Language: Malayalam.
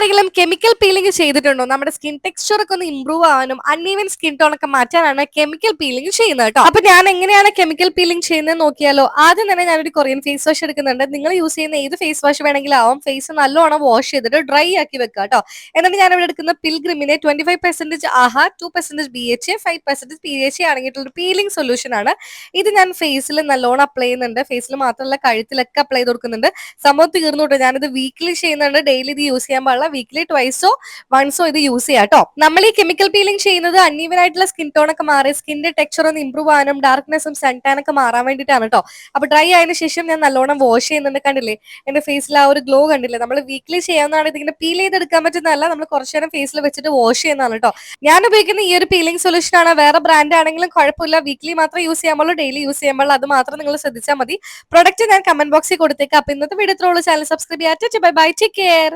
ആരെങ്കിലും കെമിക്കൽ പീലിംഗ് ചെയ്തിട്ടുണ്ടോ? നമ്മുടെ സ്കിൻ ടെക്സ്ചർ ഒക്കെ ഒന്ന് ഇമ്പ്രൂവ് ആവാനും അൺഈവൻ സ്കിൻ ടോൺ ഒക്കെ മാറ്റാനാണ് കെമിക്കൽ പീലിംഗ് ചെയ്യുന്നത് കേട്ടോ. അപ്പൊ ഞാൻ എങ്ങനെയാണ് കെമിക്കൽ പീലിംഗ് ചെയ്യുന്നത് നോക്കിയാലോ. ആദ്യം തന്നെ ഞാനൊരു കൊറിയൻ ഫേസ് വാഷ് എടുക്കുന്നുണ്ട്. നിങ്ങൾ യൂസ് ചെയ്യുന്ന ഏത് ഫേസ് വാഷ് വേണമെങ്കിലും ആവും. ഫേസ് നല്ലോണം വാഷ് ചെയ്തിട്ട് ഡ്രൈ ആക്കി വെക്കുക കേട്ടോ. എന്നിട്ട് ഞാൻ ഇവിടെ എടുക്കുന്ന പിൽഗ്രിമിനെ 25% ആഹാ, 2% BHA, 5% PHA അടങ്ങിയിട്ടുള്ള ഒരു പീലിംഗ് സൊല്യൂഷൻ ആണ്. ഇത് ഞാൻ ഫേസിൽ നല്ലോണം അപ്ലൈ ചെയ്യുന്നുണ്ട്. ഫേസിൽ മാത്രമല്ല കഴുത്തിലൊക്കെ അപ്ലൈ ചെയ്ത് കൊടുക്കുന്നുണ്ട്. സംഭവം തീർന്നു കേട്ടോ. ഞാനിത് വീക്കിലി ചെയ്യുന്നുണ്ട്. ഡെയിലി ഇത് യൂസ് ചെയ്യാൻ പാടില്ല. വീക്കിലി ട്വൈസോ വൺസോ ഇത് യൂസ് ചെയ്യാം കേട്ടോ. നമ്മൾ ഈ കെമിക്കൽ പീലിംഗ് ചെയ്യുന്നത് അൺഈവൻ ആയിട്ടുള്ള സ്കിൻ ടോൺ ഒക്കെ മാറി സ്കിന്റെ ടെക്സ്ചർ ഒന്ന് ഇമ്പ്രൂവ് ആവാനും ഡാർക്ക്നെസ്സും സൺ ടാൻ ഒക്കെ മാറാൻ വേണ്ടിയിട്ടാണ് കേട്ടോ. അപ്പൊ ഡ്രൈ ആയതിനു ശേഷം ഞാൻ നല്ലോണം വാഷ് ചെയ്യുന്നുണ്ട്. കണ്ടില്ലേ എന്റെ ഫേസിൽ ആ ഒരു ഗ്ലോ കണ്ടില്ലേ. നമ്മൾ വീക്കിലി ചെയ്യാവുന്നതാണ്. ഇതിങ്ങനെ പീൽ ചെയ്തെടുക്കാൻ പറ്റുന്നതല്ല. നമ്മൾ കുറച്ചു നേരം ഫേസിൽ വെച്ചിട്ട് വാഷ് ചെയ്യുന്നതാണ് കേട്ടോ. ഞാൻ ഉപയോഗിക്കുന്ന ഈ ഒരു പീലിംഗ് സൊല്യൂഷൻ ആണ്. വേറെ ബ്രാൻഡ് ആണെങ്കിലും കുഴപ്പമില്ല. വീക്കിലി മാത്രം യൂസ് ചെയ്യാൻ പാടുള്ളൂ. ഡെയിലി യൂസ് ചെയ്യാൻ പാടില്ല. അത് മാത്രം നിങ്ങൾ ശ്രദ്ധിച്ചാൽ മതി. പ്രൊഡക്റ്റ് ഞാൻ കമന്റ് ബോക്സിൽ കൊടുത്തേക്കാം. അപ്പൊ ഇന്നത്തെ വീഡിയോ ഇത്രയുള്ളൂ. ചാനൽ സബ്സ്ക്രൈബ് ചെയ്യാം. Bye bye, take care.